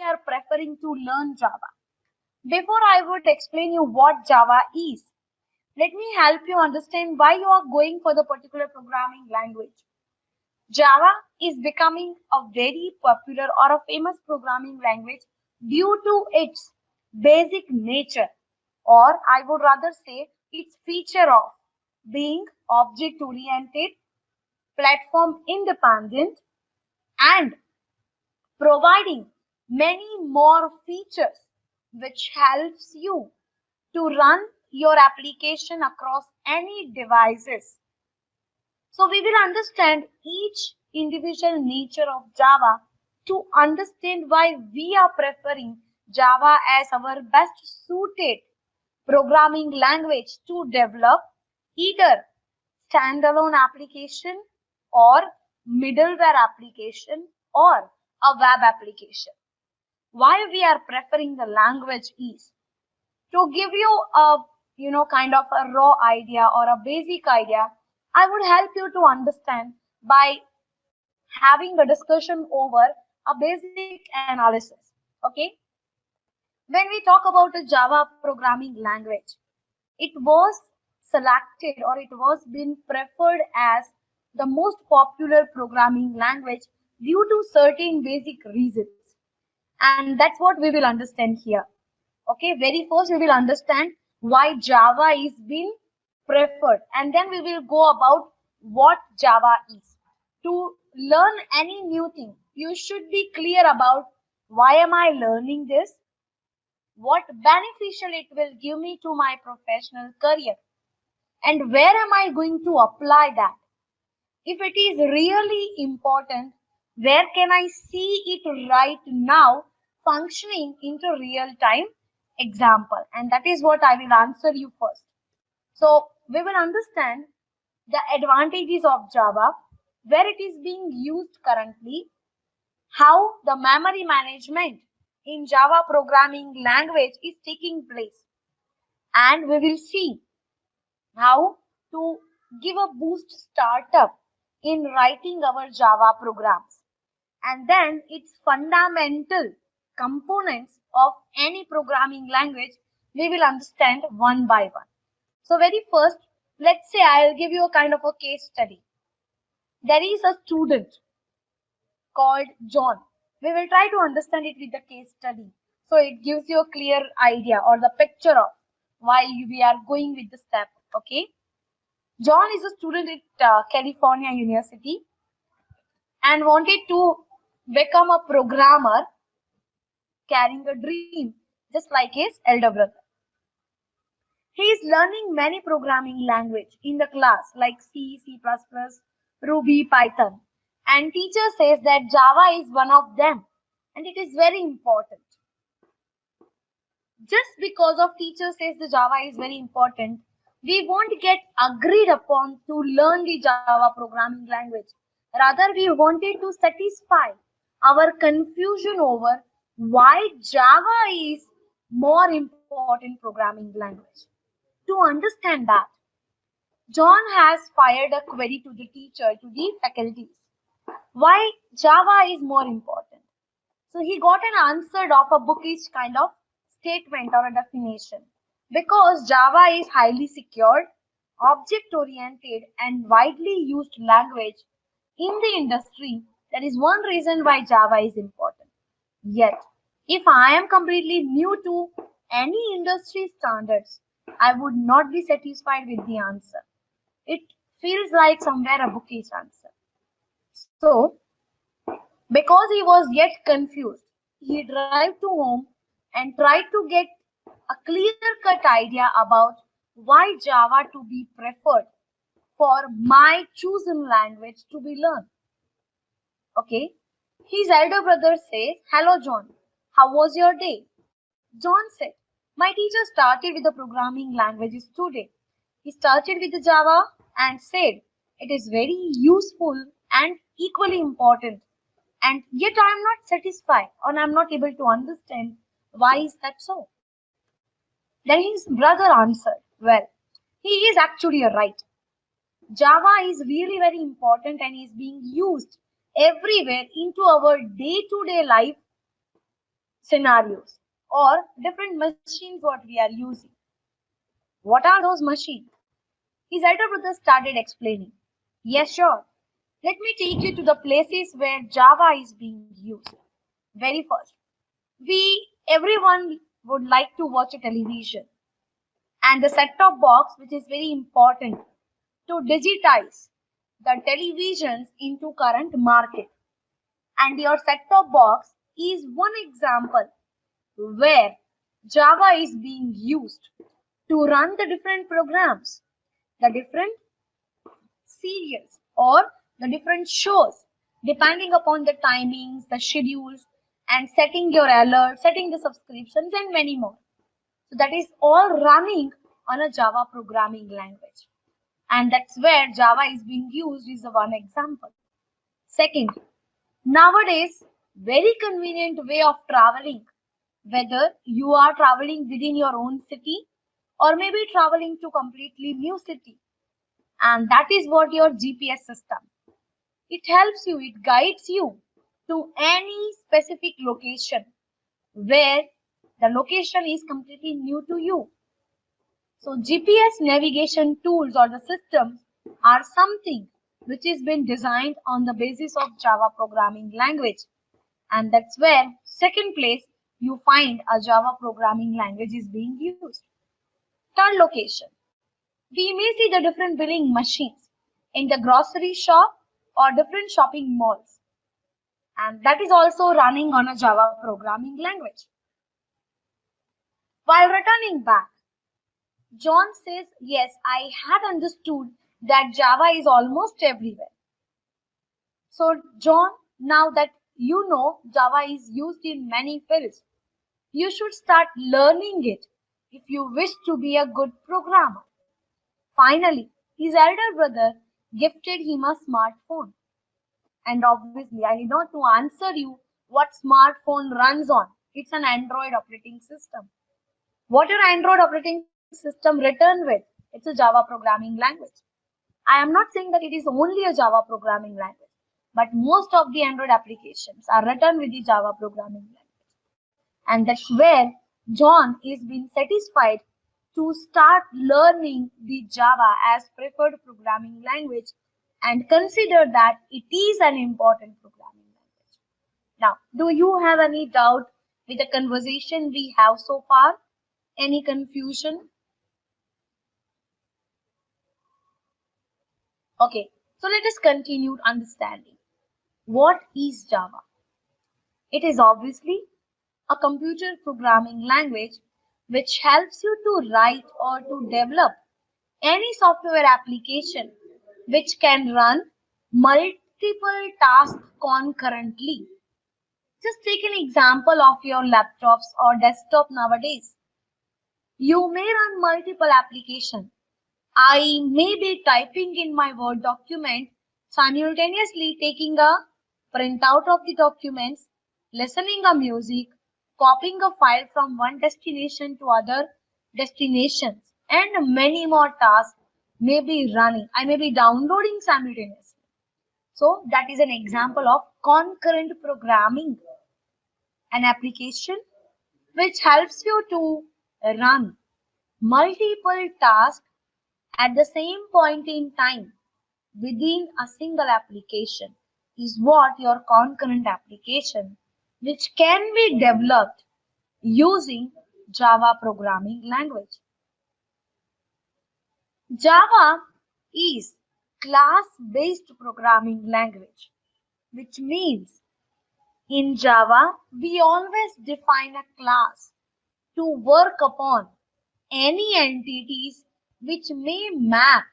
are preferring to learn Java. Before I would explain you what Java is, let me help you understand why you are going for the particular programming language. Java is becoming a very popular or a famous programming language due to its basic nature, or I would rather say its feature of being object oriented, platform independent, and providing many more features which helps you to run your application across any devices. So we will understand each individual nature of Java to understand why we are preferring Java as our best suited programming language to develop either standalone application or middleware application or a web application. Why we are preferring the language is to give you a kind of a raw idea or a basic idea. I would help you to understand by having a discussion over a basic analysis. Okay, when we talk about a Java programming language, it was selected or it was been preferred as the most popular programming language due to certain basic reasons, and that's what we will understand here. Okay, very first we will understand why Java is being preferred, and then we will go about what Java is. To learn any new thing, you should be clear about why am I learning this, what beneficial it will give me to my professional career, and where am I going to apply that. If it is really important, where can I see it right now functioning into real time example? And that is what I will answer you first. So we will understand the advantages of Java, where it is being used currently, how the memory management in Java programming language is taking place, and we will see how to give a boost startup in writing our Java programs, and then its fundamental components of any programming language we will understand one by one. So very first, let's say I'll give you a kind of a case study. There is a student called John. We will try to understand it with the case study, so it gives you a clear idea or the picture of why we are going with the step. Okay, John is a student at California University and wanted to become a programmer carrying a dream just like his elder brother. He is learning many programming language in the class like C, C++, Ruby, Python, and teacher says that Java is one of them and it is very important. Just because of teacher says the Java is very important, we won't get agreed upon to learn the Java programming language. Rather, we wanted to satisfy our confusion over why Java is more important programming language. To understand that, John has fired a query to the teacher, to the faculties. Why Java is more important? So he got an answer of a bookish kind of statement or a definition. Because Java is highly secured, object-oriented, and widely used language in the industry, that is one reason why Java is important. Yet, if I am completely new to any industry standards, I would not be satisfied with the answer. It feels like somewhere a bookish answer. So, because he was yet confused, he drove to home and tried to get a clear-cut idea about why Java to be preferred for my chosen language to be learned. Okay. His elder brother says, "Hello John, how was your day?" John said, "My teacher started with the programming languages today. He started with the Java and said it is very useful and equally important. And yet I am not satisfied or I am not able to understand why is that so." Then his brother answered, "Well, he is actually right. Java is really very important and is being used everywhere into our day-to-day life. scenarios or different machines what we are using. What are those machines? His elder brother started explaining. Yes, sure. Let me take you to the places where Java is being used. Very first, everyone would like to watch a television, and the set-top box, which is very important to digitize the televisions into current market. And your set-top box is one example where Java is being used to run the different programs, the different serials or the different shows depending upon the timings, the schedules, and setting your alerts, setting the subscriptions, and many more. So that is all running on a Java programming language. And that's where Java is being used is the one example. Second, nowadays, very convenient way of traveling, whether you are traveling within your own city or maybe traveling to completely new city. And that is what your GPS system. It helps you, it guides you to any specific location where the location is completely new to you. So GPS navigation tools or the systems are something which has been designed on the basis of Java programming language. And that's where second place you find a Java programming language is being used. Third location. We may see the different billing machines in the grocery shop or different shopping malls. And that is also running on a Java programming language. While returning back, John says, yes, I had understood that Java is almost everywhere. So, John, now that you know Java is used in many fields, you should start learning it if you wish to be a good programmer. Finally, his elder brother gifted him a smartphone. And obviously, I need not to answer you what smartphone runs on. It's an Android operating system. What your Android operating system written with? It's a Java programming language. I am not saying that it is only a Java programming language, but most of the Android applications are written with the Java programming language. And that's where John is being satisfied to start learning the Java as preferred programming language and consider that it is an important programming language. Now, do you have any doubt with the conversation we have so far? Any confusion? Okay, so let us continue understanding. What is Java? It is obviously a computer programming language which helps you to write or to develop any software application which can run multiple tasks concurrently. Just take an example of your laptops or desktop nowadays. You may run multiple applications. I may be typing in my Word document, simultaneously taking a printout of the documents, listening a music, copying a file from one destination to other destinations, and many more tasks may be running. I may be downloading simultaneously. So that is an example of concurrent programming, an application which helps you to run multiple tasks at the same point in time within a single application is what your concurrent application, which can be developed using Java programming language. Java is class-based programming language, which means in Java we always define a class to work upon any entities which may map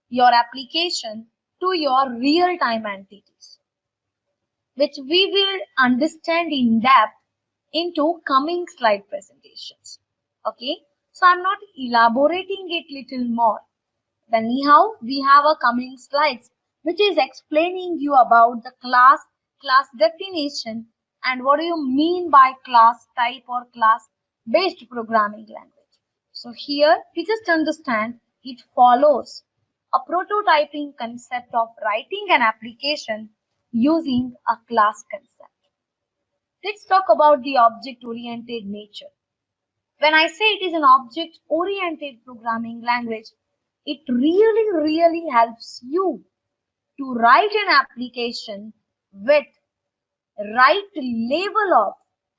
your application to your real-time entities, which we will understand in depth into coming slide presentations. Okay, so I'm not elaborating it little more. Anyhow, we have a coming slides which is explaining you about the class definition, and what do you mean by class type or class based programming language. So here we just understand it follows a prototyping concept of writing an application using a class concept. Let's talk about the object-oriented nature. When I say it is an object-oriented programming language, it really helps you to write an application with right level of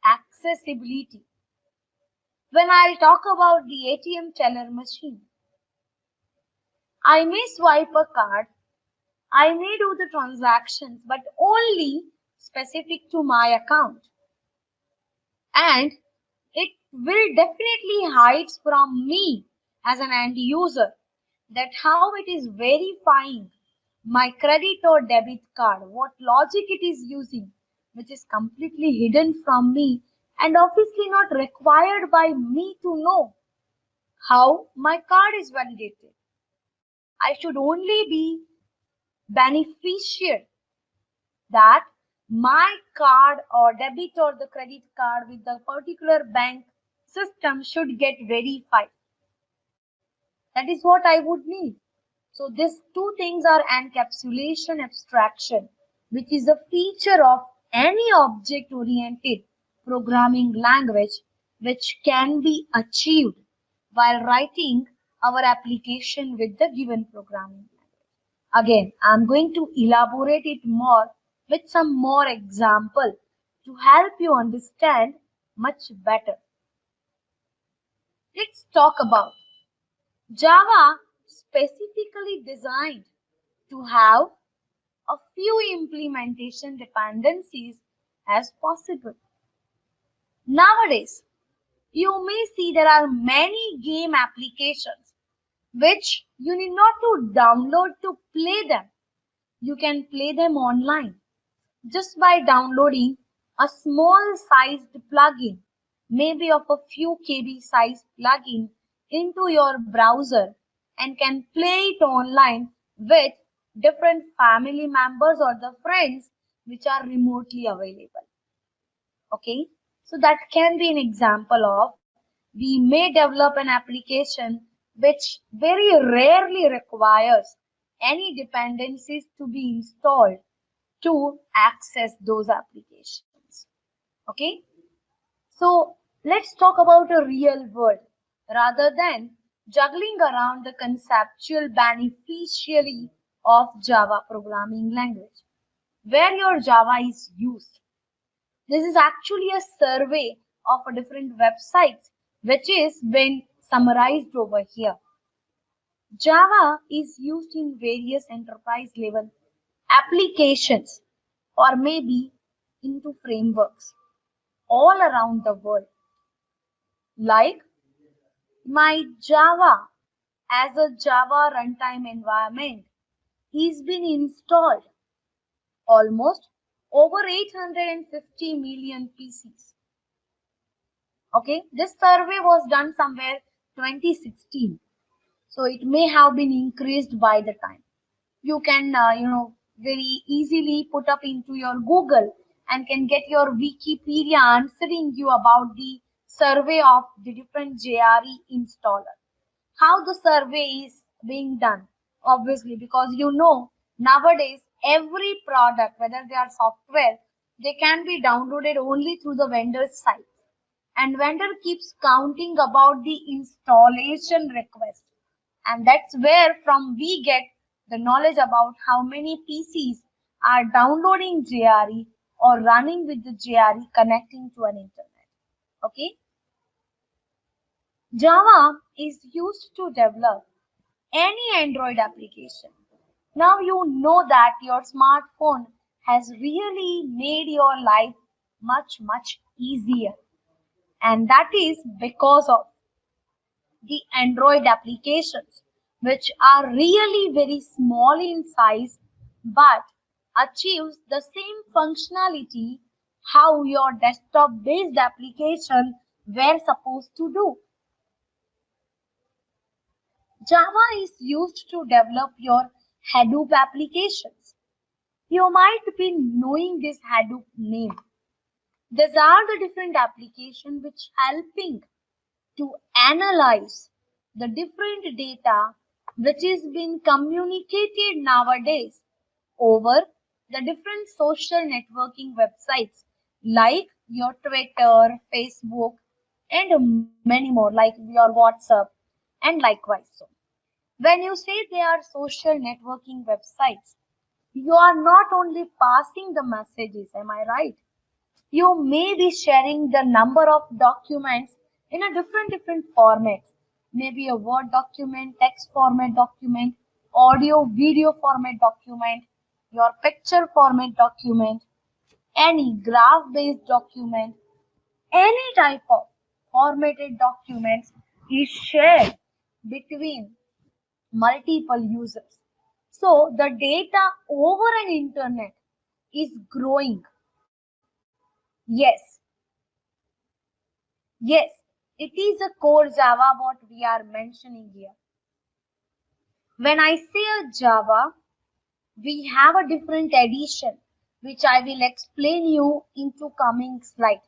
accessibility. When I'll talk about the ATM teller machine, I may swipe a card, I may do the transactions, but only specific to my account. And it will definitely hide from me as an end user that how it is verifying my credit or debit card, what logic it is using, which is completely hidden from me and obviously not required by me to know how my card is validated. I should only be beneficiary that my card or debit or the credit card with the particular bank system should get verified. That is what I would need. So these two things are encapsulation abstraction, which is a feature of any object-oriented programming language which can be achieved while writing our application with the given programming language. Again, I'm going to elaborate it more with some more example to help you understand much better. Let's talk about Java specifically designed to have a few implementation dependencies as possible. Nowadays, you may see there are many game applications which you need not to download to play them. You can play them online just by downloading a small sized plugin, maybe of a few KB size plugin into your browser and can play it online with different family members or the friends which are remotely available. Okay, so that can be an example of we may develop an application which very rarely requires any dependencies to be installed to access those applications. Okay, so let's talk about a real world rather than juggling around the conceptual beneficiary of Java programming language. Where your Java is used. This is actually a survey of a different websites which is been summarized over here. Java is used in various enterprise level applications or maybe into frameworks all around the world. Like my Java as a Java runtime environment is been installed almost over 850 million PCs. Okay, this survey was done somewhere 2016. So it may have been increased by the time. You can, very easily put up into your Google and can get your Wikipedia answering you about the survey of the different JRE installer. How the survey is being done, obviously, because nowadays every product, whether they are software, they can be downloaded only through the vendor's site. And vendor keeps counting about the installation request. And that's where from we get the knowledge about how many PCs are downloading JRE or running with the JRE connecting to an internet. Okay. Java is used to develop any Android application. Now you know that your smartphone has really made your life much easier. And that is because of the Android applications, which are really very small in size but achieves the same functionality how your desktop based application were supposed to do. Java is used to develop your Hadoop applications. You might be knowing this Hadoop name. These are the different applications which helping to analyze the different data which is being communicated nowadays over the different social networking websites like your Twitter, Facebook, and many more like your WhatsApp and likewise. So, when you say they are social networking websites, you are not only passing the messages, am I right? You may be sharing the number of documents in a different formats. Maybe a Word document, text format document, audio, video format document, your picture format document, any graph-based document, any type of formatted documents is shared between multiple users. So the data over an internet is growing. Yes, yes, it is a core Java what we are mentioning here. When I say a Java, we have a different edition which I will explain you into coming slide.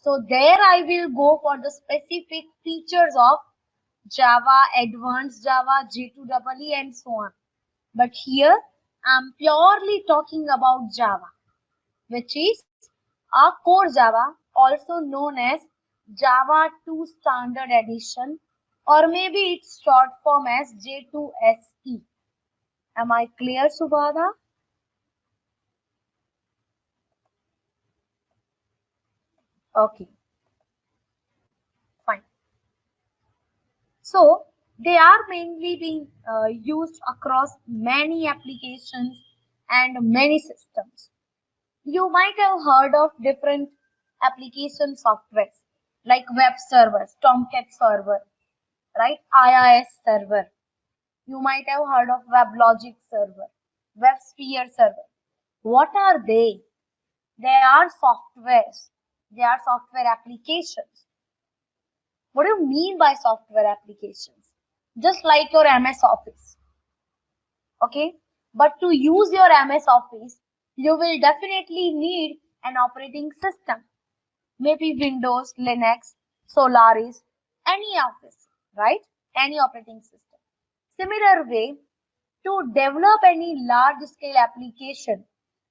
So there I will go for the specific features of Java, Advanced Java, J2EE and so on. But here I'm purely talking about Java, which is a core Java, also known as Java 2 Standard Edition, or maybe its short form as J2SE. Am I clear, Subhada? Okay, fine. So they are mainly being used across many applications and many systems. You might have heard of different application softwares like web servers, Tomcat server, right? IIS server. You might have heard of WebLogic server, WebSphere server. What are they? They are softwares. They are software applications. What do you mean by software applications? Just like your MS Office, okay? But to use your MS Office, you will definitely need an operating system. Maybe Windows, Linux, Solaris, any office, right? Any operating system. Similar way, to develop any large scale application,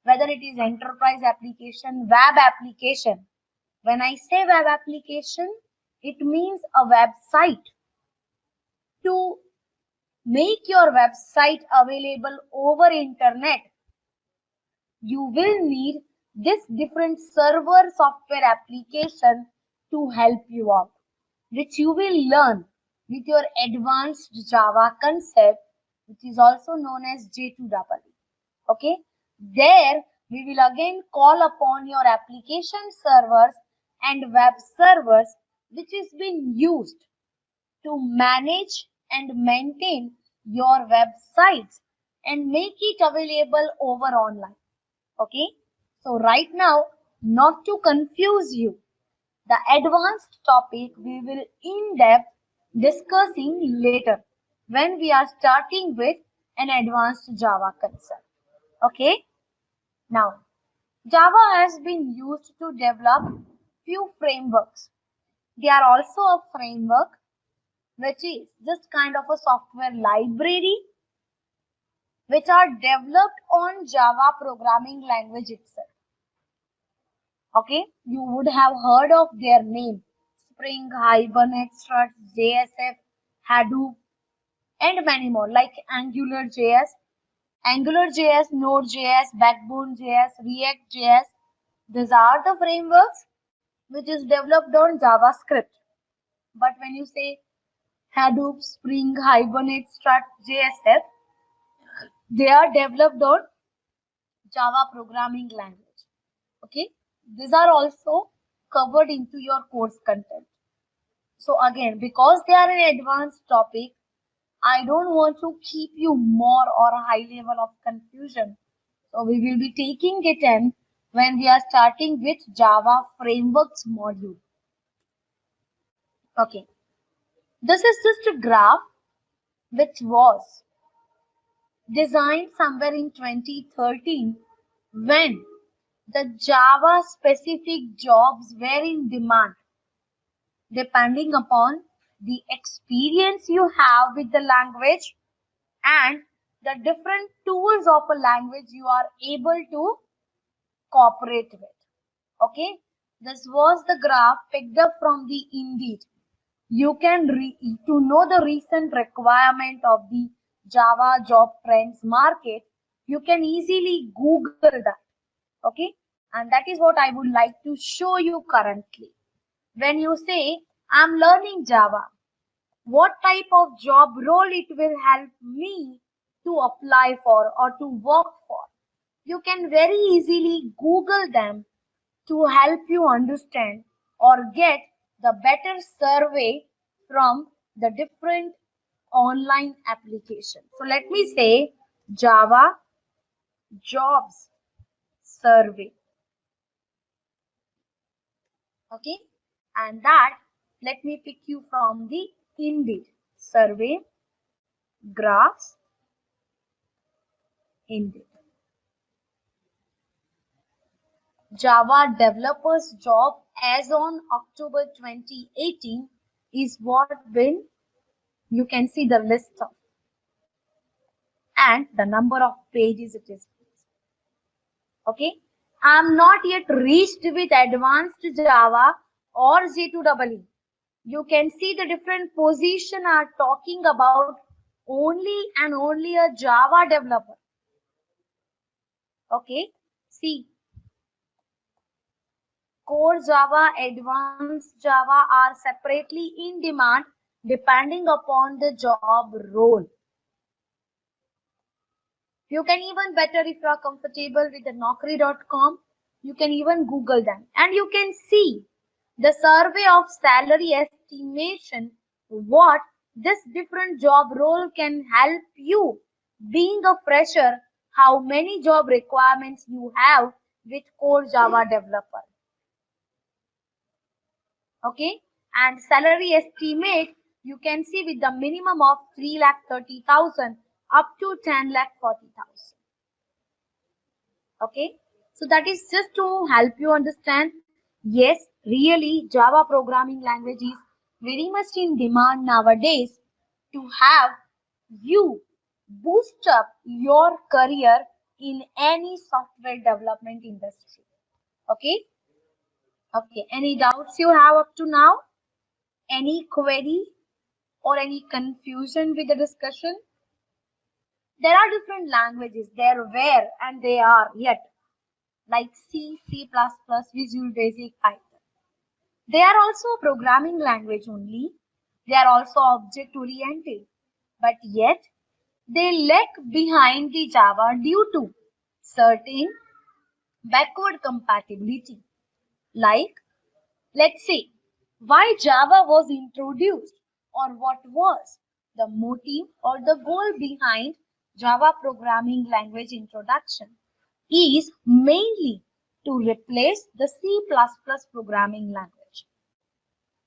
whether it is enterprise application, web application. When I say web application, it means a website. To make your website available over internet, you will need this different server software application to help you out, which you will learn with your advanced Java concept, which is also known as J2EE. Okay, there we will again call upon your application servers and web servers, which is being used to manage and maintain your websites and make it available over online. Okay, so right now, not to confuse you, the advanced topic we will in depth discussing later when we are starting with an advanced Java concept. Okay, now Java has been used to develop few frameworks. They are also a framework which is just kind of a software library which are developed on Java programming language itself. Okay, you would have heard of their name: Spring, Hibernate, Struts, JSF, Hadoop, and many more like AngularJS, AngularJS, Node.js, Backbone.js, React.js. These are the frameworks which is developed on JavaScript. But when you say Hadoop, Spring, Hibernate, Struts, JSF, they are developed on Java programming language. Okay, these are also covered into your course content. So again, because they are an advanced topic, I don't want to keep you more or a high level of confusion. So we will be taking it in when we are starting with Java frameworks module. Okay, this is just a graph which was designed somewhere in 2013 when the Java specific jobs were in demand, depending upon the experience you have with the language and the different tools of a language you are able to cooperate with. Okay, This was the graph picked up from the Indeed. You can to know the recent requirement of the Java job trends market. You can easily Google that. Okay, and that is what I would like to show you currently. When you say I'm learning Java, what type of job role it will help me to apply for or to work for. You can very easily Google them to help you understand or get the better survey from the different online applications. So let me say Java jobs survey. Okay, and that let me pick you from the Indeed survey graphs. Indeed. Java developers job as on October 2018 is what will you can see the list of and the number of pages it is. Okay, I'm not yet reached with advanced Java or J2EE. You can see the different position are talking about only and only a Java developer. Okay, see core Java, advanced Java are separately in demand depending upon the job role. You can even better if you are comfortable with the Naukri.com, you can even Google them and you can see the survey of salary estimation what this different job role can help you being a fresher, how many job requirements you have with core Java developer. Okay, and salary estimate you can see with the minimum of 3,30,000 up to 10,40,000. Okay, so that is just to help you understand. Yes, really Java programming language is very much in demand nowadays to have you boost up your career in any software development industry. Okay, okay, any doubts you have up to now? Any query or any confusion with the discussion? There are different languages, there were and they are yet, like C, C++, Visual Basic, Python. They are also a programming language only. They are also object oriented, but yet they lag behind the Java due to certain backward compatibility. Like, let's say, why Java was introduced or what was the motive or the goal behind Java programming language introduction is mainly to replace the C++ programming language.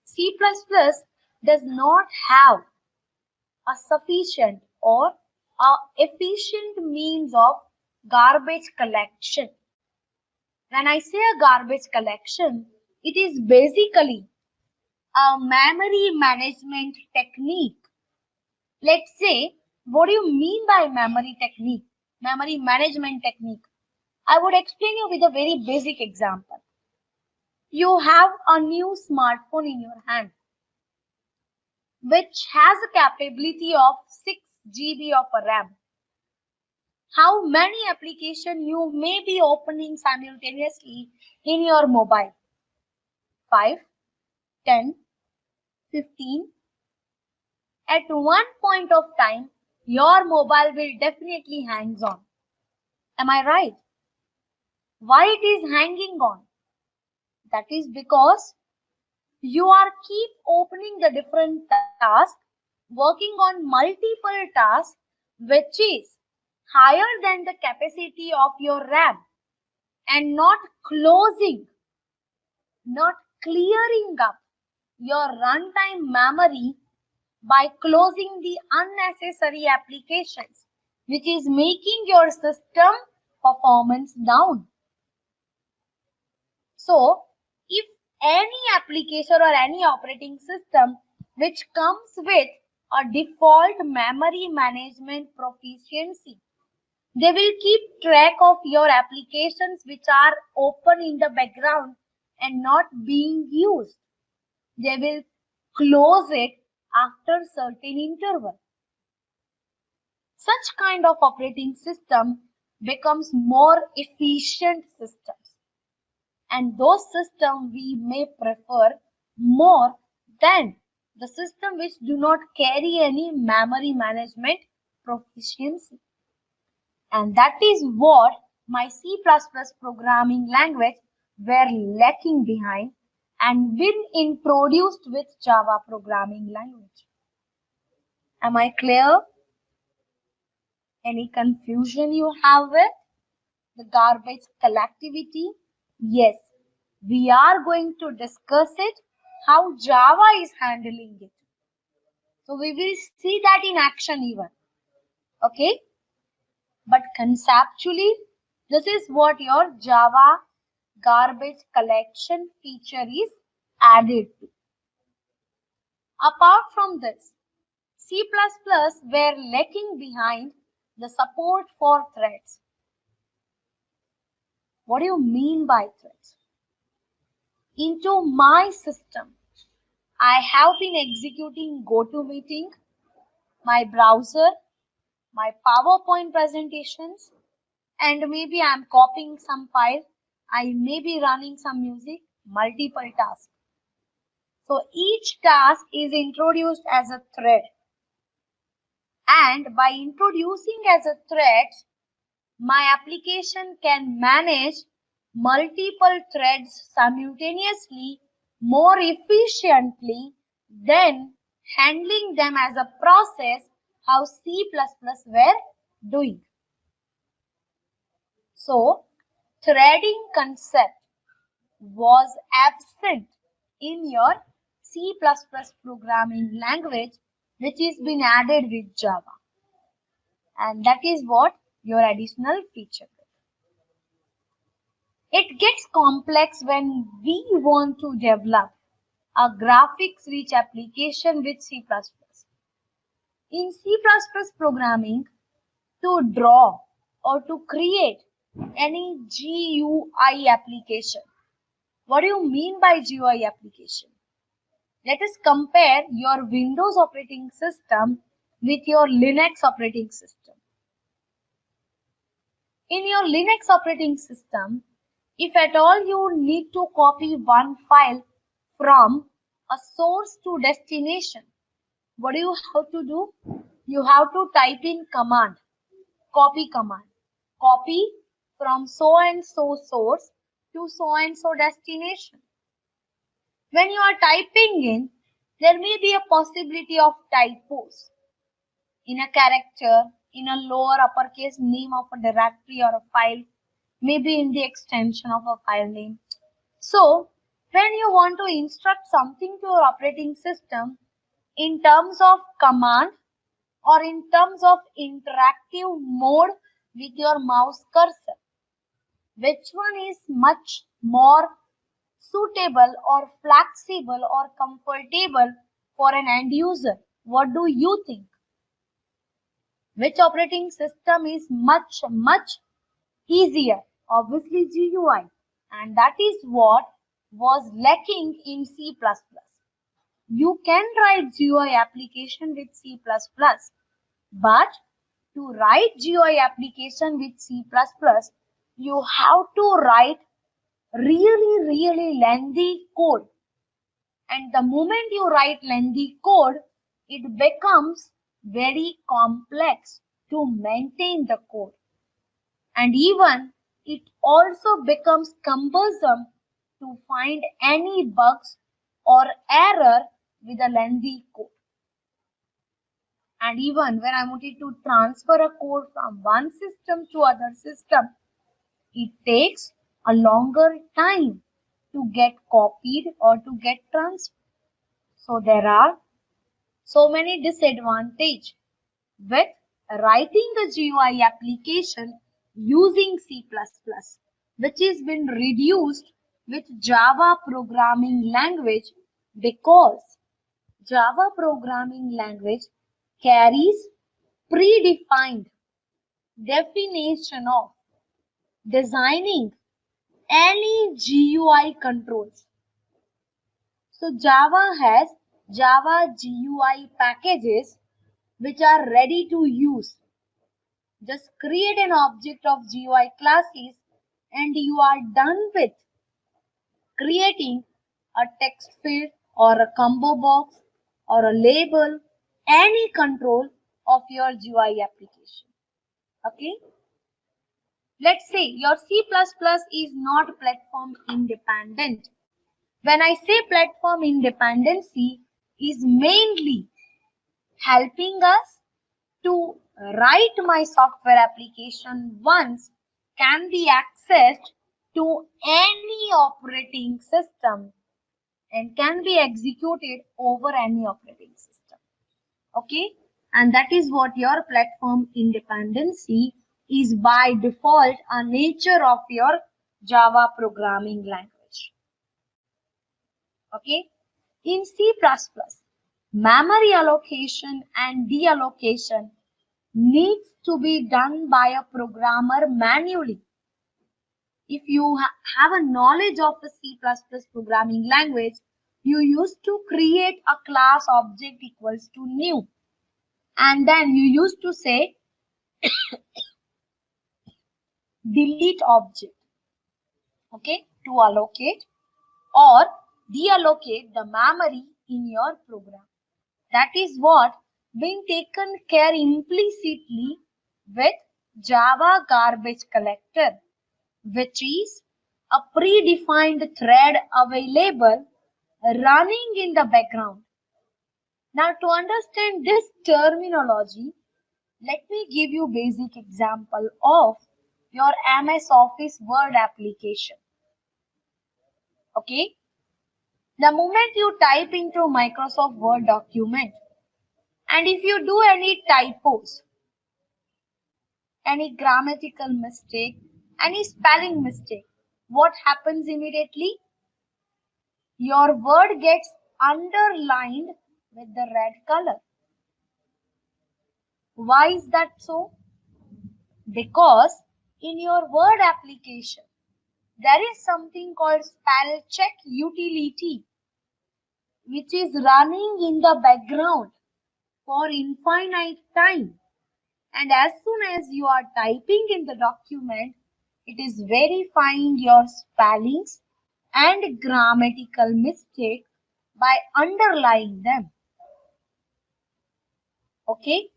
C++ does not have a sufficient or a efficient means of garbage collection. When I say a garbage collection, it is basically a memory management technique. Let's say, what do you mean by memory technique? Memory management technique. I would explain you with a very basic example. You have a new smartphone in your hand, which has a capability of 6 GB of RAM. How many applications you may be opening simultaneously in your mobile? 5, 10, 15. At one point of time, your mobile will definitely hangs on. Am I right? Why it is hanging on? That is because you are keep opening the different tasks, working on multiple tasks, which is higher than the capacity of your RAM and not closing, not clearing up your runtime memory by closing the unnecessary applications, which is making your system performance down. So, if any application or any operating system which comes with a default memory management proficiency, they will keep track of your applications which are open in the background and not being used. They will close it after certain interval. Such kind of operating system becomes more efficient systems, and those systems we may prefer more than the system which do not carry any memory management proficiency. And that is what my C++ programming language were lacking behind and been introduced with Java programming language. Am I clear? Any confusion you have with the garbage collectivity? Yes, we are going to discuss it, how Java is handling it. So we will see that in action even. Okay? But conceptually, this is what your Java garbage collection feature is added to. Apart from this, C++ were lacking behind the support for threads. What do you mean by threads? Into my system, I have been executing GoToMeeting, my browser, my PowerPoint presentations, and maybe I'm copying some file. I may be running some music, multiple tasks. So each task is introduced as a thread. And by introducing as a thread, my application can manage multiple threads simultaneously more efficiently than handling them as a process how C++ were doing. So, threading concept was absent in your C++ programming language, which is been added with Java. And that is what your additional feature is. It gets complex when we want to develop a graphics-rich application with C++. In C++ programming, to draw or to create any GUI application. What do you mean by GUI application? Let us compare your Windows operating system with your Linux operating system. In your Linux operating system, if at all you need to copy one file from a source to destination, what do you have to do? You have to type in command, copy command. Copy from so and so source to so and so destination. When you are typing in, there may be a possibility of typos in a character, in a lower uppercase name of a directory or a file, maybe in the extension of a file name. So, when you want to instruct something to your operating system in terms of command or in terms of interactive mode with your mouse cursor, which one is much more suitable or flexible or comfortable for an end user? What do you think? Which operating system is much easier? Obviously GUI, and that is what was lacking in C++. You can write GUI application with C++, but to write GUI application with C++, you have to write really lengthy code. And the moment you write lengthy code, it becomes very complex to maintain the code. And even it also becomes cumbersome to find any bugs or error with a lengthy code. And even when I wanted to transfer a code from one system to other system, it takes a longer time to get copied or to get transferred. So there are so many disadvantages with writing the GUI application using C++, which has been reduced with Java programming language, because Java programming language carries predefined definition of designing any GUI controls. So Java has Java GUI packages which are ready to use. Just create an object of GUI classes and you are done with creating a text field or a combo box or a label, any control of your GUI application. Okay. Let's say your C++ is not platform independent. When I say platform independency is mainly helping us to write my software application once can be accessed to any operating system and can be executed over any operating system. Okay, and that is what your platform independency is by default a nature of your Java programming language. Okay, in C++, memory allocation and deallocation needs to be done by a programmer manually. If you have a knowledge of the C++ programming language, you used to create a class object equals to new, and then you used to say delete object, okay, to allocate or deallocate the memory in your program. That is what being taken care implicitly with Java garbage collector, which is a predefined thread available running in the background. Now to understand this terminology, let me give you basic example of your MS Office Word application. Okay, the moment you type into Microsoft Word document and if you do any typos, any grammatical mistake, any spelling mistake, what happens immediately? Your word gets underlined with the red color. Why is that so? Because in your Word application, there is something called spell check utility, which is running in the background for infinite time. And as soon as you are typing in the document, it is verifying your spellings and grammatical mistake by underlying them. Okay,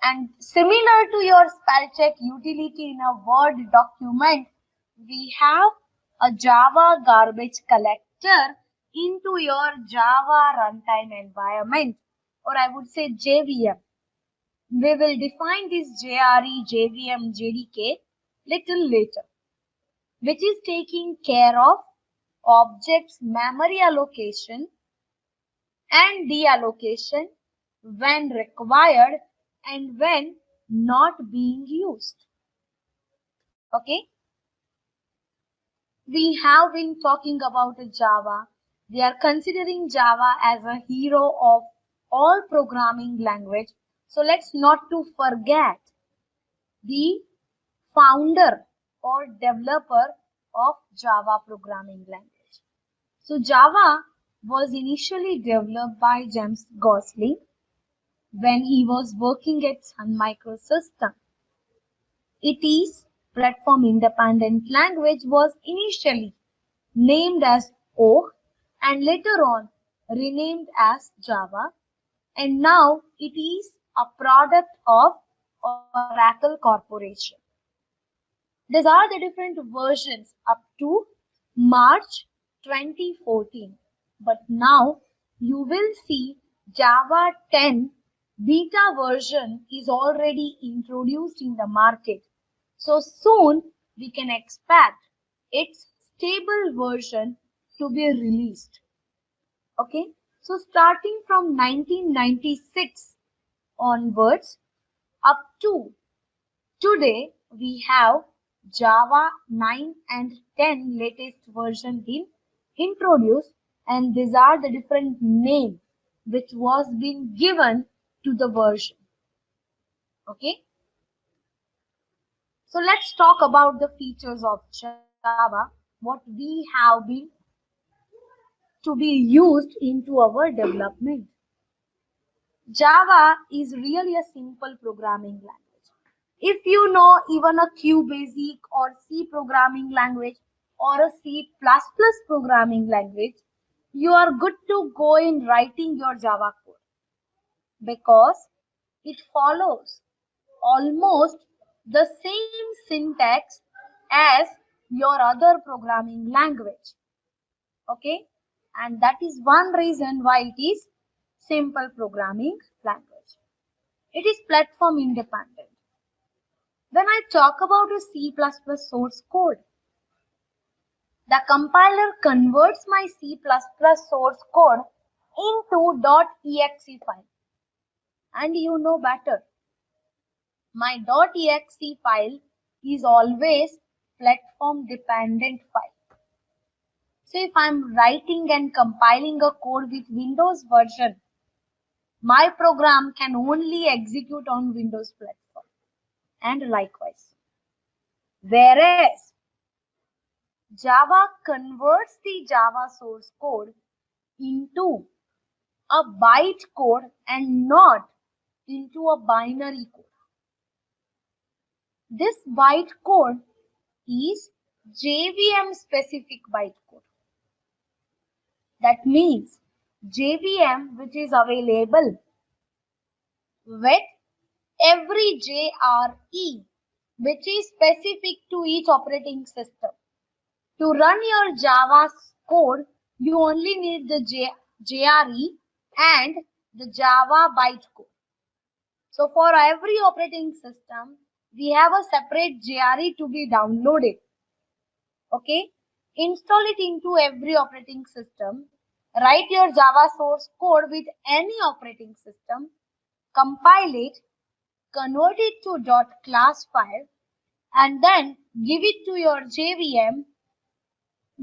and similar to your spell check utility in a Word document, we have a Java garbage collector into your Java runtime environment, or I would say JVM. We will define this JRE, JVM, JDK little later, which is taking care of objects memory allocation and deallocation when required and when not being used. Okay, we have been talking about Java. We are considering Java as a hero of all programming language. So let's not to forget the founder or developer of Java programming language. So Java was initially developed by James Gosling when he was working at Sun Microsystems. It is platform independent language was initially named as Oak and later on renamed as Java, and now it is a product of Oracle Corporation. These are the different versions up to March 2014. But now you will see Java 10 beta version is already introduced in the market. So soon we can expect its stable version to be released. Okay, so starting from 1996 onwards up to today, we have Java 9 and 10 latest version been introduced, and these are the different names which was being given to the version. Okay, so let's talk about the features of Java. what we have been to be used into our development. Java is really a simple programming language. If you know even a QBasic or C programming language or a C++ programming language, you are good to go in writing your Java code because it follows almost the same syntax as your other programming language. Okay, and that is one reason why it is simple programming language. It is platform independent. When I talk about a C++ source code, the compiler converts my C++ source code into .exe file. And you know better, my .exe file is always platform dependent file. So if I'm writing and compiling a code with Windows version, my program can only execute on Windows platform and likewise. Whereas Java converts the Java source code into a byte code and not into a binary code. This byte code is JVM specific byte code. That means JVM which is available with every JRE which is specific to each operating system. To run your Java code, you only need the JRE and the Java bytecode. So for every operating system, we have a separate JRE to be downloaded. Okay, install it into every operating system. Write your Java source code with any operating system. Compile it, convert it to .class file, and then give it to your JVM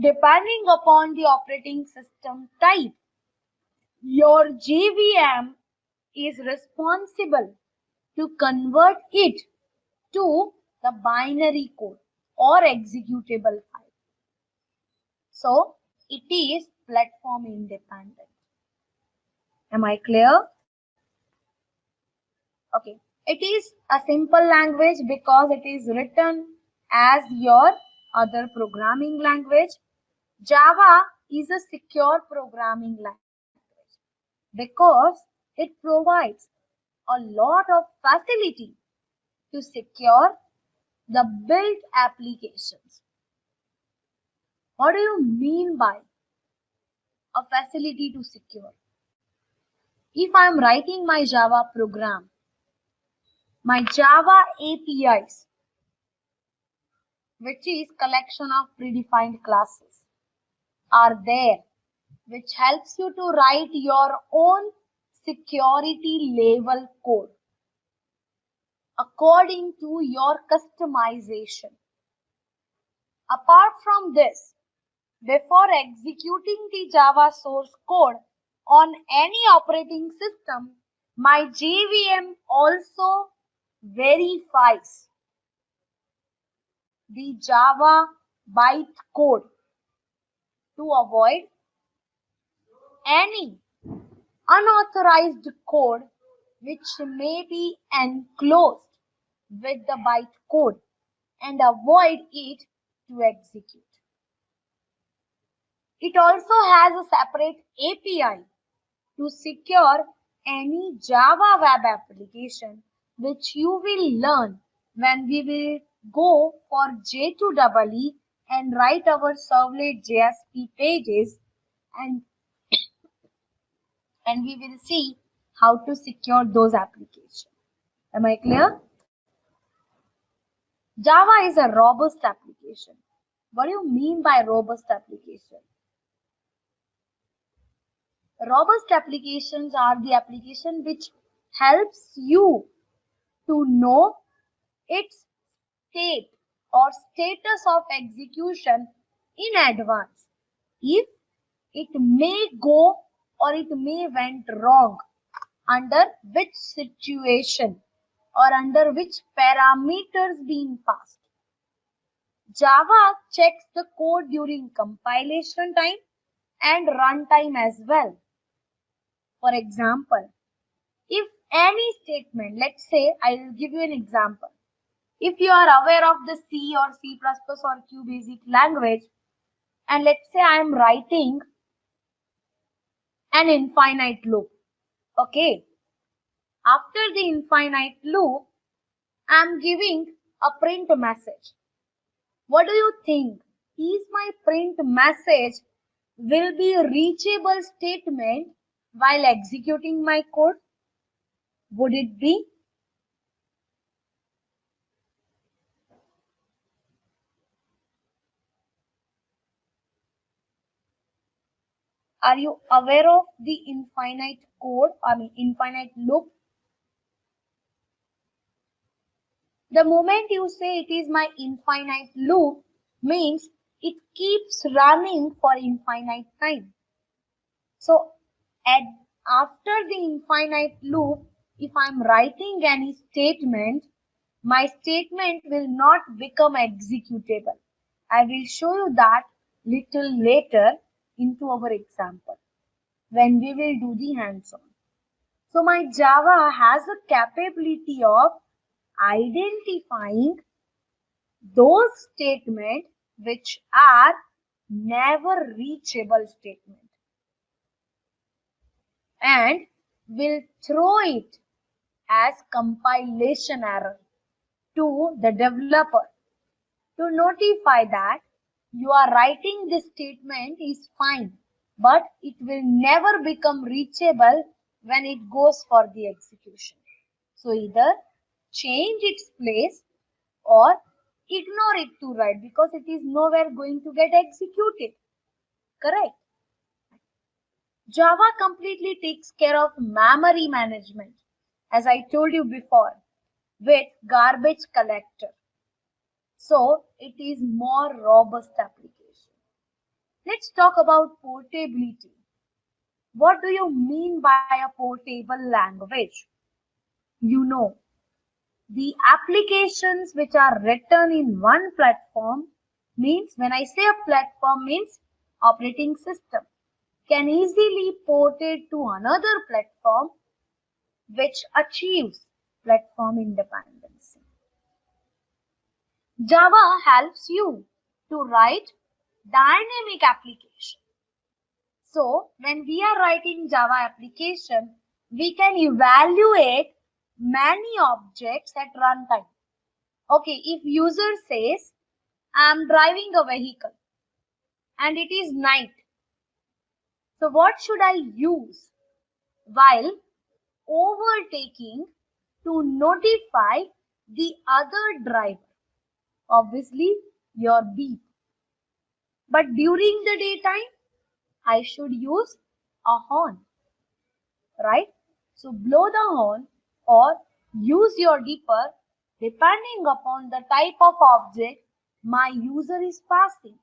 depending upon the operating system type. Your JVM is responsible to convert it to the binary code or executable file. So it is platform independent. Am I clear? Okay. It is a simple language because it is written as your other programming language. Java is a secure programming language because it provides a lot of facility to secure the built applications. What do you mean by a facility to secure? If I am writing my Java program, my Java APIs, which is collection of predefined classes, are there, which helps you to write your own security level code according to your customization. Apart from this, before executing the Java source code on any operating system, my JVM also verifies the Java bytecode to avoid any unauthorized code which may be enclosed with the bytecode and avoid it to execute. It also has a separate API to secure any Java web application, which you will learn when we will go for J2EE and write our servlet JSP pages, and we will see how to secure those applications. Am I clear? Java is a robust application. What do you mean by robust application? Robust applications are the application which helps you to know its state or status of execution in advance. If it may go or it may went wrong, under which situation or under which parameters being passed. Java checks the code during compilation time and runtime as well. For example, if any statement, let's say I will give you an example. If you are aware of the C or C++ or QBasic language, and let's say I am writing an infinite loop. Okay. After the infinite loop, I am giving a print message. What do you think? Is my print message will be a reachable statement while executing my code? Would it be? Are you aware of the infinite code? Infinite loop. The moment you say it is my infinite loop means it keeps running for infinite time. So at, after the infinite loop, if I'm writing any statement, my statement will not become executable. I will show you that little later into our example when we will do the hands-on. So my Java has a capability of identifying those statements which are never reachable statements and will throw it as compilation error to the developer to notify that you are writing this statement is fine, but it will never become reachable when it goes for the execution. So either change its place or ignore it to write because it is nowhere going to get executed. Correct? Java completely takes care of memory management, as I told you before, with garbage collector. So it is more robust application. Let's talk about portability. What do you mean by a portable language? You know, the applications which are written in one platform means, when I say a platform means operating system, can easily ported to another platform which achieves platform independence. Java helps you to write dynamic application. So when we are writing Java application, we can evaluate many objects at runtime. Okay, if user says, I am driving a vehicle and it is night. So what should I use while overtaking to notify the other driver? Obviously, your beep. But during the daytime, I should use a horn, right? So blow the horn or use your beeper depending upon the type of object my user is passing.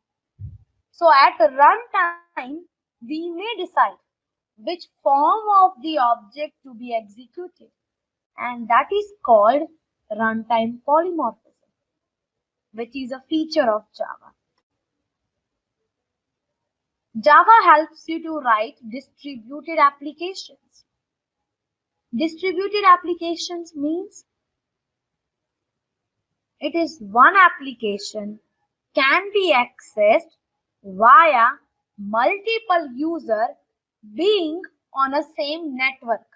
So at runtime, we may decide which form of the object to be executed, and that is called runtime polymorphism, which is a feature of Java. Java helps you to write distributed applications. Distributed applications means it is one application can be accessed via multiple users being on a same network.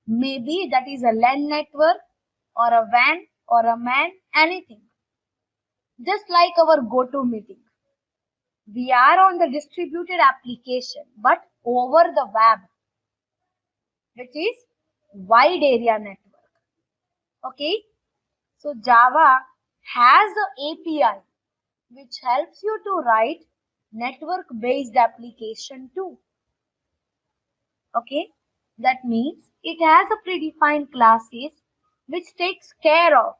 Maybe that is a LAN network or a WAN or a MAN, anything. Just like our GoToMeeting. We are on the distributed application but over the web, which is wide area network. Okay. So Java has an API which helps you to write network based application too. Okay. That means it has a predefined classes which takes care of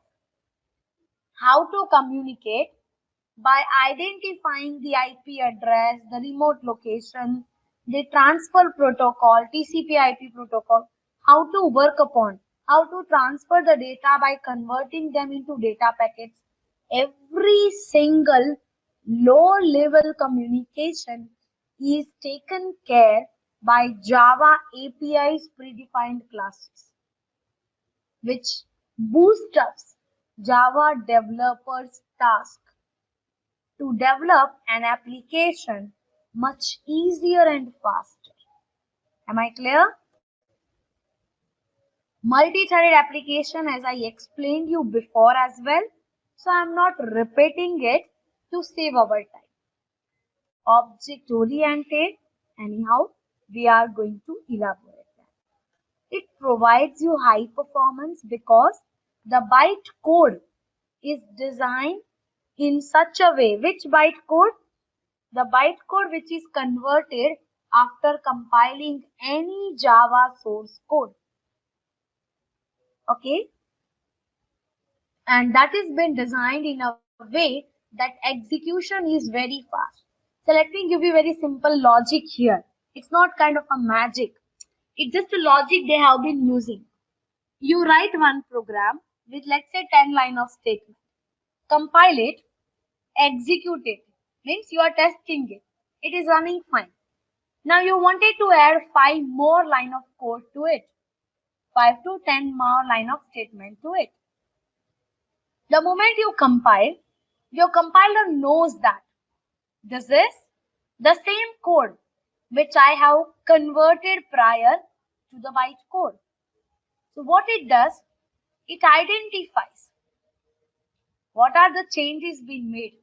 how to communicate by identifying the IP address, the remote location, the transfer protocol, TCP/IP protocol, how to work upon, how to transfer the data by converting them into data packets. every single low level communication is taken care by Java API's predefined classes, which boosts up Java developers' task to develop an application much easier and faster. Am I clear? Multi-threaded application, as I explained you before as well, so I'm not repeating it to save our time. Object oriented, anyhow, we are going to elaborate that. It provides you high performance because the bytecode is designed in such a way. Which bytecode? The bytecode which is converted after compiling any Java source code. Okay, and that is been designed in a way that execution is very fast. So let me give you very simple logic here. It's not kind of a magic. It's just a logic they have been using. You write one program with, let's say, 10 line of statement. Compile it, execute it. Means you are testing it. It is running fine. Now you wanted to add 5 more line of code to it. 5 to 10 more line of statement to it. The moment you compile, your compiler knows that this is the same code which I have converted prior to the bytecode. So what it does, it identifies what are the changes being made.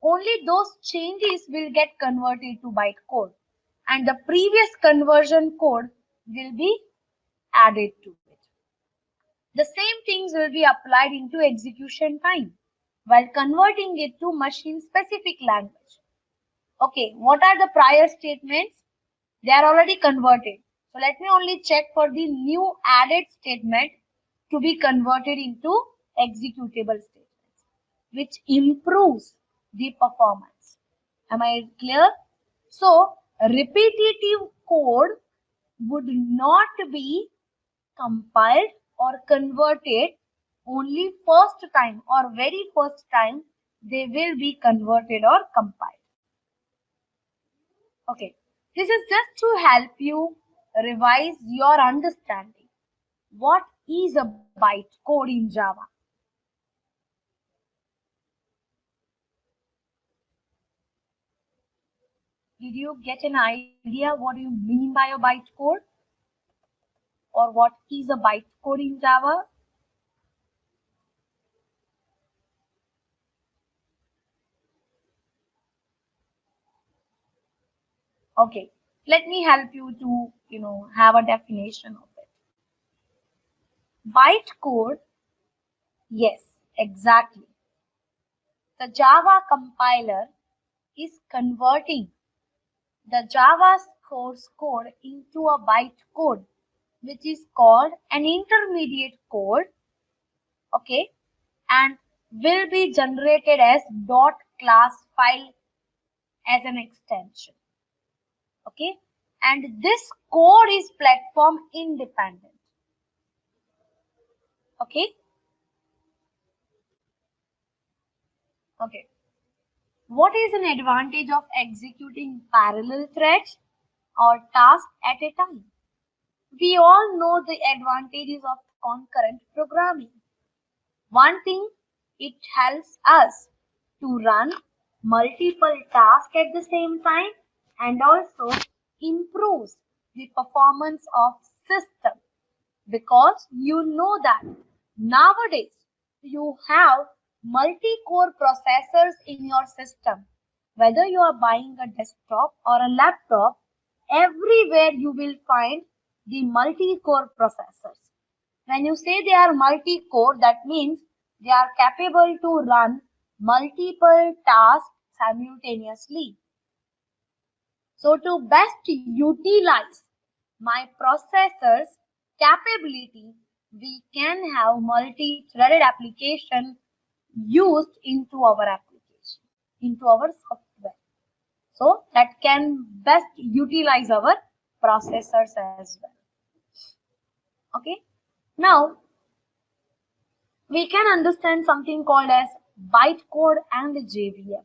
Only those changes will get converted to bytecode, and the previous conversion code will be added to it. The same things will be applied into execution time while converting it to machine specific language. Okay, what are the prior statements? They are already converted. So let me only check for the new added statement to be converted into executable statements, which improves the performance. Am I clear? So repetitive code would not be compiled or converted only first time or very first time they will be converted or compiled. Okay, this is just to help you revise your understanding. What is a bytecode in Java? Did you get an idea what do you mean by a bytecode or what is a bytecode in Java? Okay, let me help you to have a definition of it. Bytecode, yes, exactly. The Java compiler is converting the Java source code into a bytecode, which is called an intermediate code, okay, and will be generated as dot class file as an extension, okay, and this code is platform independent, okay. Okay, what is an advantage of executing parallel threads or tasks at a time? We all know the advantages of concurrent programming. One thing, it helps us to run multiple tasks at the same time and also improves the performance of system, because you know that nowadays you have multi-core processors in your system. Whether you are buying a desktop or a laptop, everywhere you will find the multi-core processors. When you say they are multi-core, that means they are capable to run multiple tasks simultaneously. So to best utilize my processor's capability, we can have multi-threaded application used into our application, into our software. So that can best utilize our processors as well. Okay. Now we can understand something called as bytecode and JVM.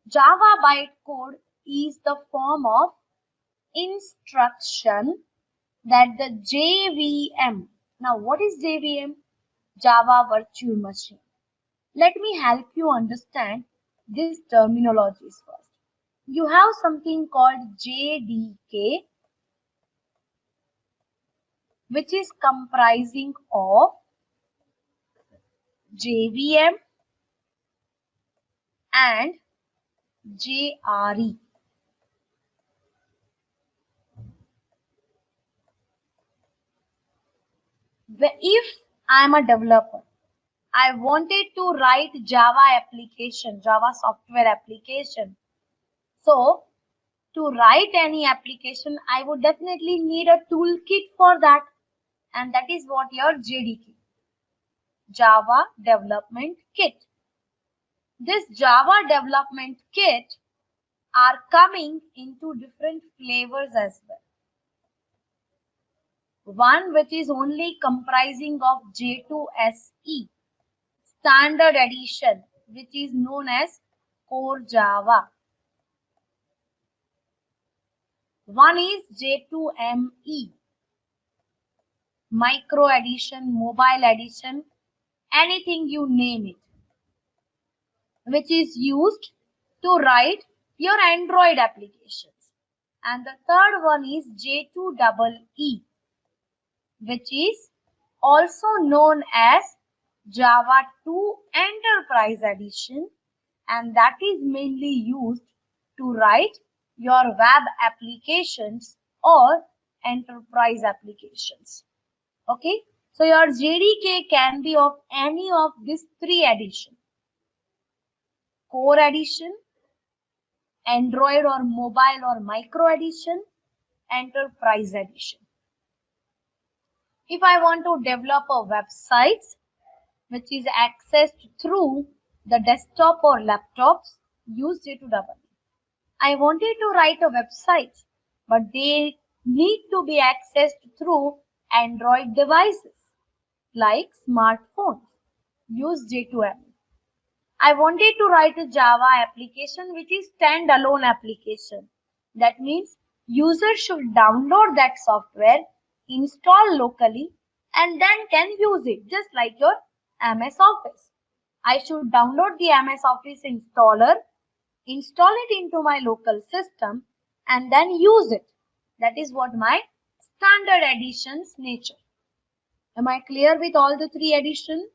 Java bytecode is the form of instruction that the JVM. Now, what is JVM? Java Virtual Machine. Let me help you understand these terminologies first. You have something called JDK, which is comprising of JVM and JRE. If I am a developer, I wanted to write Java application, Java software application. So to write any application, I would definitely need a toolkit for that. And that is what your JDK, Java Development Kit. This Java Development Kit are coming into different flavors as well. One which is only comprising of J2SE, Standard Edition, which is known as Core Java. One is J2ME, Micro Edition, Mobile Edition, anything you name it, which is used to write your Android applications. And the third one is J2EE, which is also known as Java 2 Enterprise Edition, and that is mainly used to write your web applications or enterprise applications. Okay, so your JDK can be of any of these three editions: Core Edition, Android or Mobile or Micro Edition, Enterprise Edition. If I want to develop a website which is accessed through the desktop or laptops, use J2EE. I wanted to write a website, but they need to be accessed through Android devices like smartphones. Use J2EE. I wanted to write a Java application which is standalone application. That means user should download that software, install locally, and then can use it just like your MS Office. I should download the MS Office installer, install it into my local system, and then use it. That is what my standard edition's nature. Am I clear with all the three editions?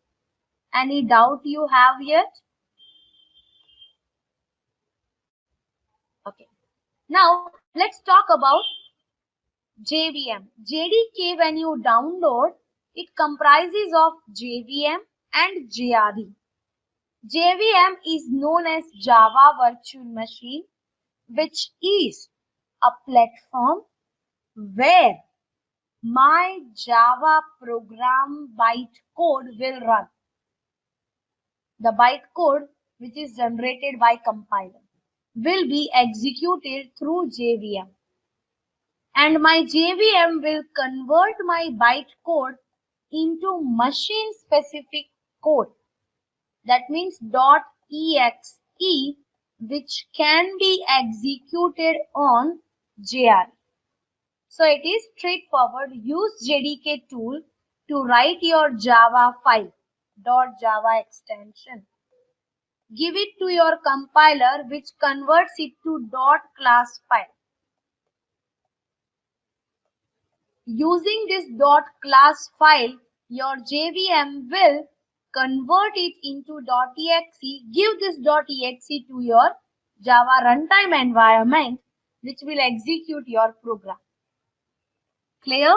Any doubt you have yet? Okay. Now let's talk about JVM. JDK, when you download, it comprises of JVM and JRE. JVM is known as Java Virtual Machine, which is a platform where my Java program bytecode will run. The bytecode which is generated by compiler will be executed through JVM. And my JVM will convert my bytecode into machine specific code. That means .exe, which can be executed on JRE. So it is straightforward. Use JDK tool to write your Java file, .java extension. Give it to your compiler which converts it to .class file. Using this .class file, your JVM will convert it into .exe, give this .exe to your Java runtime environment which will execute your program. Clear?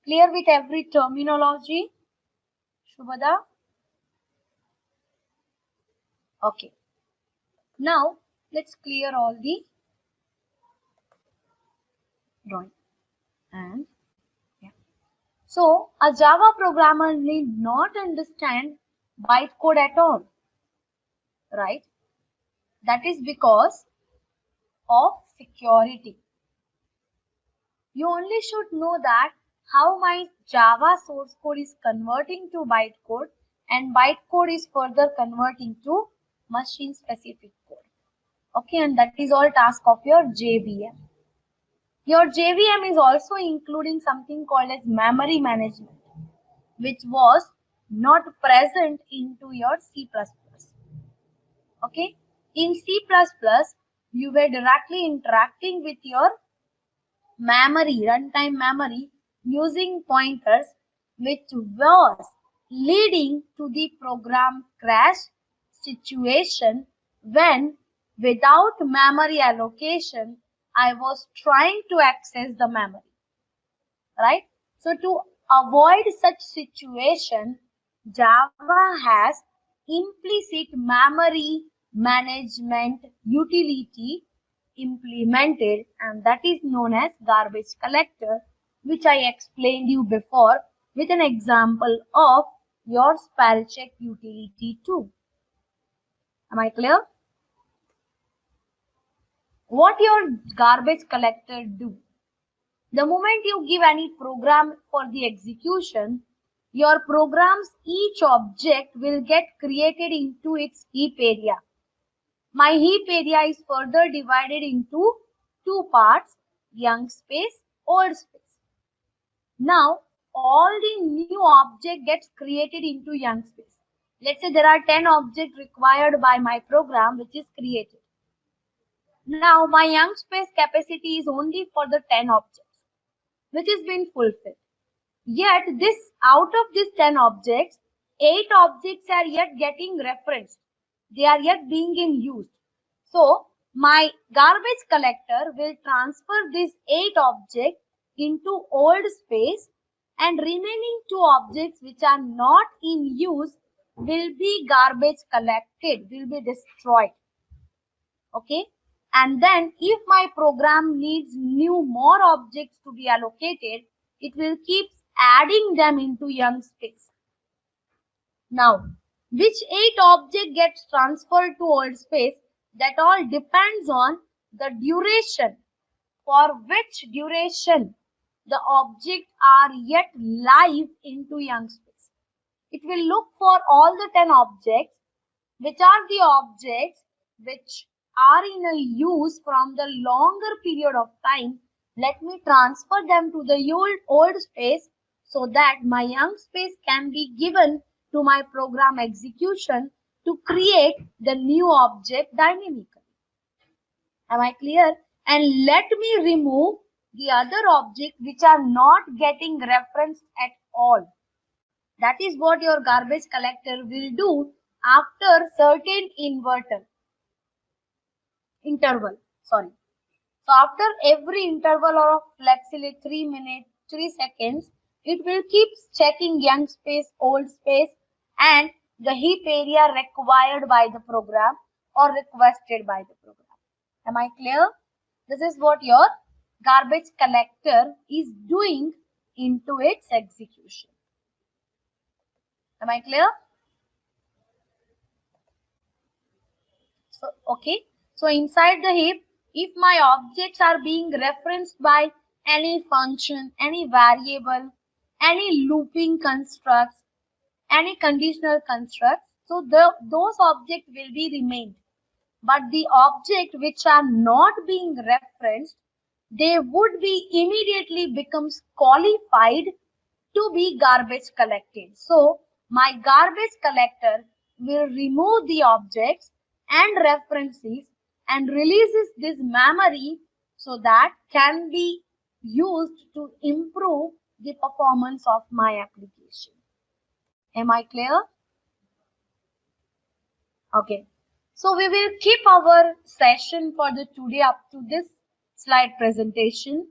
Clear with every terminology? Shubhada? Okay. Now, let's clear all the drawing. And yeah. So, a Java programmer need not understand bytecode at all, right? That is because of security. You only should know that how my Java source code is converting to bytecode and bytecode is further converted into machine specific code. Okay, and that is all task of your JVM. Your JVM is also including something called as memory management, which was not present into your C++. Okay, in C++, you were directly interacting with your memory, runtime memory, using pointers, which was leading to the program crash situation when, without memory allocation, I was trying to access the memory, right? So to avoid such situation, Java has implicit memory management utility implemented, and that is known as garbage collector, which I explained you before with an example of your spell check utility too. Am I clear? What your garbage collector do? The moment you give any program for the execution, your program's each object will get created into its heap area. My heap area is further divided into two parts, young space, old space. Now, all the new object gets created into young space. Let's say there are 10 objects required by my program which is created. Now, my young space capacity is only for the 10 objects, which has been fulfilled. Yet this, out of these 10 objects, 8 objects are yet getting referenced. They are yet being in use. So my garbage collector will transfer these 8 objects into old space, and remaining 2 objects which are not in use will be garbage collected, will be destroyed. Okay. And then if my program needs more objects to be allocated, it will keep adding them into young space. Now, which 8 object gets transferred to old space, that all depends on the duration, for which duration the objects are yet live into young space. It will look for all the 10 objects, which are the objects which are in a use from the longer period of time. Let me transfer them to the old space so that my young space can be given to my program execution to create the new object dynamically. Am I clear? And let me remove the other objects which are not getting referenced at all. That is what your garbage collector will do after certain interval. Sorry. So after every interval of, let's say, 3 minutes, 3 seconds, it will keep checking young space, old space, and the heap area required by the program or requested by the program. Am I clear? This is what your garbage collector is doing into its execution. Am I clear? So, okay. So inside the heap, if my objects are being referenced by any function, any variable, any looping constructs, any conditional constructs, so those objects will be remained. But the object which are not being referenced, they would be immediately becomes qualified to be garbage collected. So my garbage collector will remove the objects and references and releases this memory so that can be used to improve the performance of my application. Am I clear? Okay. So we will keep our session for the today up to this slide presentation.